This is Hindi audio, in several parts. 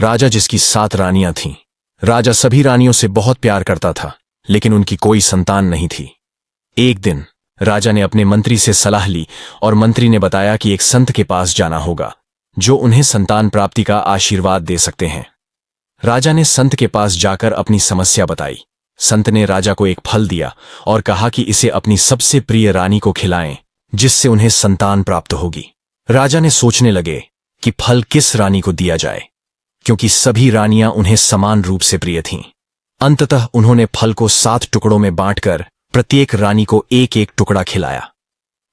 राजा जिसकी 7 रानियां थीं। राजा सभी रानियों से बहुत प्यार करता था, लेकिन उनकी कोई संतान नहीं थी। एक दिन राजा ने अपने मंत्री से सलाह ली और मंत्री ने बताया कि एक संत के पास जाना होगा जो उन्हें संतान प्राप्ति का आशीर्वाद दे सकते हैं। राजा ने संत के पास जाकर अपनी समस्या बताई। संत ने राजा को एक फल दिया और कहा कि इसे अपनी सबसे प्रिय रानी को खिलाएं, जिससे उन्हें संतान प्राप्त होगी। राजा ने सोचने लगे कि फल किस रानी को दिया जाए, क्योंकि सभी रानियां उन्हें समान रूप से प्रिय थीं। अंततः उन्होंने फल को 7 टुकड़ों में बांटकर प्रत्येक रानी को एक एक टुकड़ा खिलाया।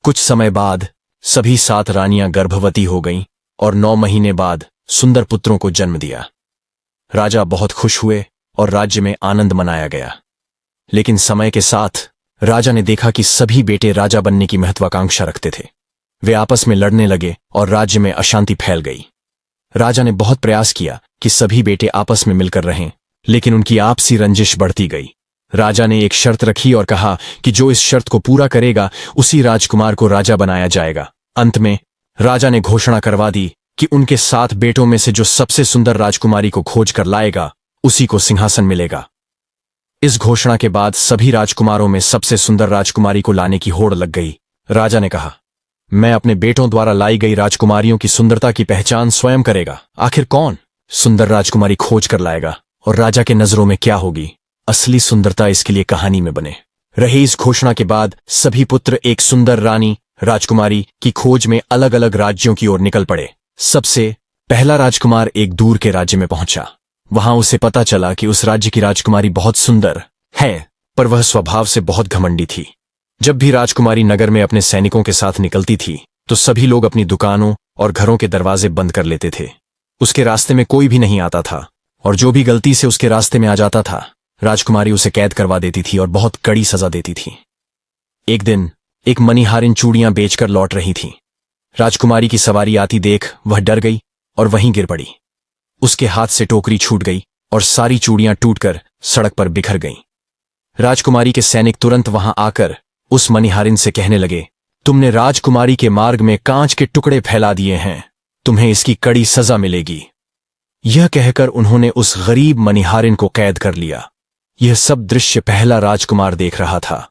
कुछ समय बाद सभी 7 रानियां गर्भवती हो गईं और 9 महीने बाद सुंदर पुत्रों को जन्म दिया। राजा बहुत खुश हुए और राज्य में आनंद मनाया गया। लेकिन समय के साथ राजा ने देखा कि सभी बेटे राजा बनने की महत्वाकांक्षा रखते थे। वे आपस में लड़ने लगे और राज्य में अशांति फैल गई। राजा ने बहुत प्रयास किया कि सभी बेटे आपस में मिलकर रहें, लेकिन उनकी आपसी रंजिश बढ़ती गई। राजा ने एक शर्त रखी और कहा कि जो इस शर्त को पूरा करेगा उसी राजकुमार को राजा बनाया जाएगा। अंत में राजा ने घोषणा करवा दी कि उनके 7 बेटों में से जो सबसे सुंदर राजकुमारी को खोज कर लाएगा उसी को सिंहासन मिलेगा। इस घोषणा के बाद सभी राजकुमारों में सबसे सुंदर राजकुमारी को लाने की होड़ लग गई। राजा ने कहा, मैं अपने बेटों द्वारा लाई गई राजकुमारियों की सुंदरता की पहचान स्वयं करेगा। आखिर कौन सुंदर राजकुमारी खोज कर लाएगा और राजा के नजरों में क्या होगी असली सुंदरता, इसके लिए कहानी में बने रहे। इस घोषणा के बाद सभी पुत्र एक सुंदर रानी राजकुमारी की खोज में अलग अलग राज्यों की ओर निकल पड़े। सबसे पहला राजकुमार एक दूर के राज्य में पहुंचा। वहां उसे पता चला कि उस राज्य की राजकुमारी बहुत सुंदर है, पर वह स्वभाव से बहुत घमंडी थी। जब भी राजकुमारी नगर में अपने सैनिकों के साथ निकलती थी तो सभी लोग अपनी दुकानों और घरों के दरवाजे बंद कर लेते थे। उसके रास्ते में कोई भी नहीं आता था, और जो भी गलती से उसके रास्ते में आ जाता था राजकुमारी उसे कैद करवा देती थी और बहुत कड़ी सजा देती थी। एक दिन एक मणिहारिन चूड़ियां बेचकर लौट रही थी। राजकुमारी की सवारी आती देख वह डर गई और वहीं गिर पड़ी। उसके हाथ से टोकरी छूट गई और सारी चूड़ियां टूटकर सड़क पर बिखर गईं। राजकुमारी के सैनिक तुरंत वहां आकर उस मणिहारिन से कहने लगे, तुमने राजकुमारी के मार्ग में कांच के टुकड़े फैला दिए हैं, तुम्हें इसकी कड़ी सजा मिलेगी। यह कहकर उन्होंने उस गरीब मणिहारिन को कैद कर लिया। यह सब दृश्य पहला राजकुमार देख रहा था।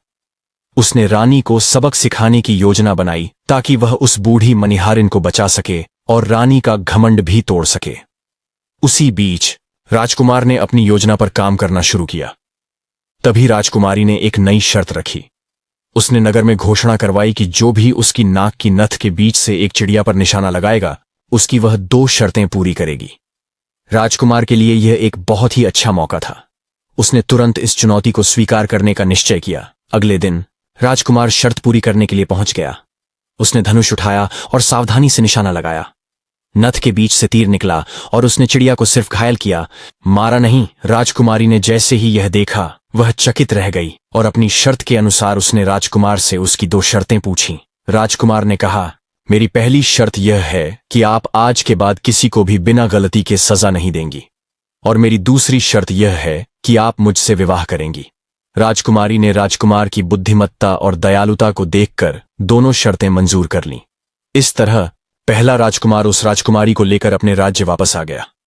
उसने रानी को सबक सिखाने की योजना बनाई ताकि वह उस बूढ़ी मणिहारिन को बचा सके और रानी का घमंड भी तोड़ सके। उसी बीच राजकुमार ने अपनी योजना पर काम करना शुरू किया। तभी राजकुमारी ने एक नई शर्त रखी। उसने नगर में घोषणा करवाई कि जो भी उसकी नाक की नथ के बीच से एक चिड़िया पर निशाना लगाएगा उसकी वह 2 शर्तें पूरी करेगी। राजकुमार के लिए यह एक बहुत ही अच्छा मौका था। उसने तुरंत इस चुनौती को स्वीकार करने का निश्चय किया। अगले दिन राजकुमार शर्त पूरी करने के लिए पहुंच गया। उसने धनुष उठाया और सावधानी से निशाना लगाया। नथ के बीच से तीर निकला और उसने चिड़िया को सिर्फ घायल किया, मारा नहीं। राजकुमारी ने जैसे ही यह देखा वह चकित रह गई और अपनी शर्त के अनुसार उसने राजकुमार से उसकी 2 शर्तें पूछीं। राजकुमार ने कहा, मेरी पहली शर्त यह है कि आप आज के बाद किसी को भी बिना गलती के सजा नहीं देंगी, और मेरी दूसरी शर्त यह है कि आप मुझसे विवाह करेंगी। राजकुमारी ने राजकुमार की बुद्धिमत्ता और दयालुता को देखकर दोनों शर्तें मंजूर कर लीं। इस तरह पहला राजकुमार उस राजकुमारी को लेकर अपने राज्य वापस आ गया।